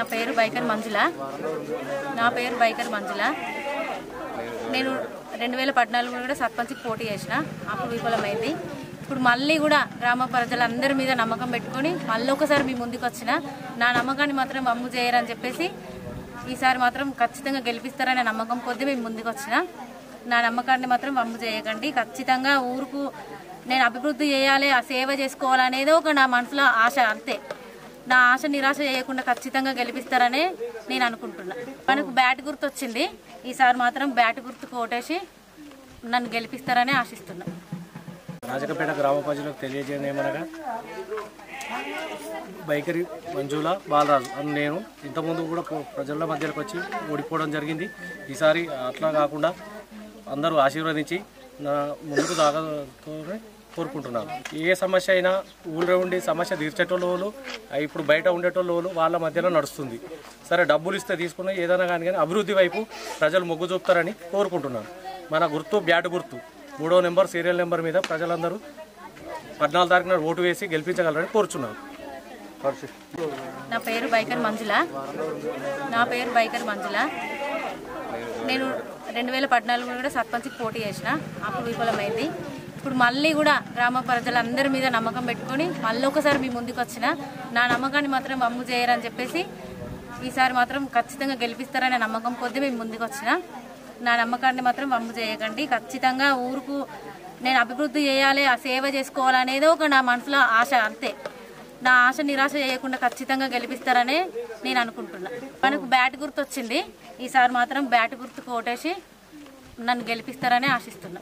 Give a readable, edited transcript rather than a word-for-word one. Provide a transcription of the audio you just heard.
నా పేరు బైకర్ మంజుల. నేను 2014 కూడా సర్పంచ్కి పోటీ చేసిన, అప్పుడు విఫలమైంది. ఇప్పుడు మళ్ళీ కూడా గ్రామ ప్రజలందరి మీద నమ్మకం పెట్టుకొని మళ్ళీ ఒకసారి మీ ముందుకు వచ్చిన, నా నమ్మకాన్ని మాత్రం వమ్ము చేయరని చెప్పేసి ఈసారి మాత్రం ఖచ్చితంగా గెలిపిస్తారనే నమ్మకం కొద్దీ మేము ముందుకు వచ్చిన. నా నమ్మకాన్ని మాత్రం వమ్ము చేయకండి. ఖచ్చితంగా ఊరుకు నేను అభివృద్ధి చేయాలి, ఆ సేవ చేసుకోవాలనేదో ఒక నా మనసులో ఆశ, అంతే. నా ఆశ నిరాశ చేయకుండా ఖచ్చితంగా గెలిపిస్తారనే నేను అనుకుంటున్నా. మనకు బ్యాట్ గుర్తు వచ్చింది, ఈసారి మాత్రం బ్యాట్ గుర్తుకు ఓటేసి నన్ను గెలిపిస్తారని ఆశిస్తున్నా. రాజకపేట గ్రామ ప్రజలకు తెలియజేయడం ఏమనగా, బైకరి మంజుల బాలరాజు అని నేను ఇంతకుముందు కూడా ప్రజల మధ్యలోకి వచ్చి ఓడిపోవడం జరిగింది. ఈసారి అట్లా కాకుండా అందరూ ఆశీర్వదించి నా ముందుకు సాగాలని కోరుకుంటున్నాను. ఏ సమస్య అయినా ఊళ్ళో ఉండి సమస్య తీర్చేటోళ్ళు ఇప్పుడు బయట ఉండేటోళ్ళు వాళ్ళ మధ్యలో నడుస్తుంది. సరే, డబ్బులు ఇస్తే తీసుకున్నా ఏదైనా కానీ అభివృద్ధి వైపు ప్రజలు మొగ్గు చూపుతారని కోరుకుంటున్నాను. మన గుర్తు బ్యాట్ గుర్తు 3వ నెంబర్ సీరియల్ నెంబర్ మీద ప్రజలందరూ 14 తారీఖున ఓటు వేసి గెలిపించగలరని కోరుచున్నాను. నా పేరు బైకర్ మంజుల. నేను 2014 కూడా సర్పంచ్కి పోటీ చేసిన, అప్పుడు విఫలమైంది. ఇప్పుడు మళ్ళీ కూడా గ్రామ ప్రజలందరి మీద నమ్మకం పెట్టుకొని మళ్ళీ ఒకసారి మీ ముందుకు వచ్చిన, నా నమ్మకాన్ని మాత్రం వమ్ము చేయరని చెప్పేసి ఈసారి మాత్రం ఖచ్చితంగా గెలిపిస్తారనే నమ్మకం కొద్దీ మేము ముందుకు వచ్చిన. నా నమ్మకాన్ని మాత్రం వమ్ము చేయకండి. ఖచ్చితంగా ఊరుకు నేను అభివృద్ధి చేయాలి, ఆ సేవ చేసుకోవాలనేదో ఒక నా మనసులో ఆశ, అంతే. నా ఆశ నిరాశ చేయకుండా ఖచ్చితంగా గెలిపిస్తారనే నేను అనుకుంటున్నా. మనకు బ్యాట్ గుర్తు వచ్చింది, ఈసారి మాత్రం బ్యాట్ గుర్తుకు ఓటేసి నన్ను గెలిపిస్తారని ఆశిస్తున్నా.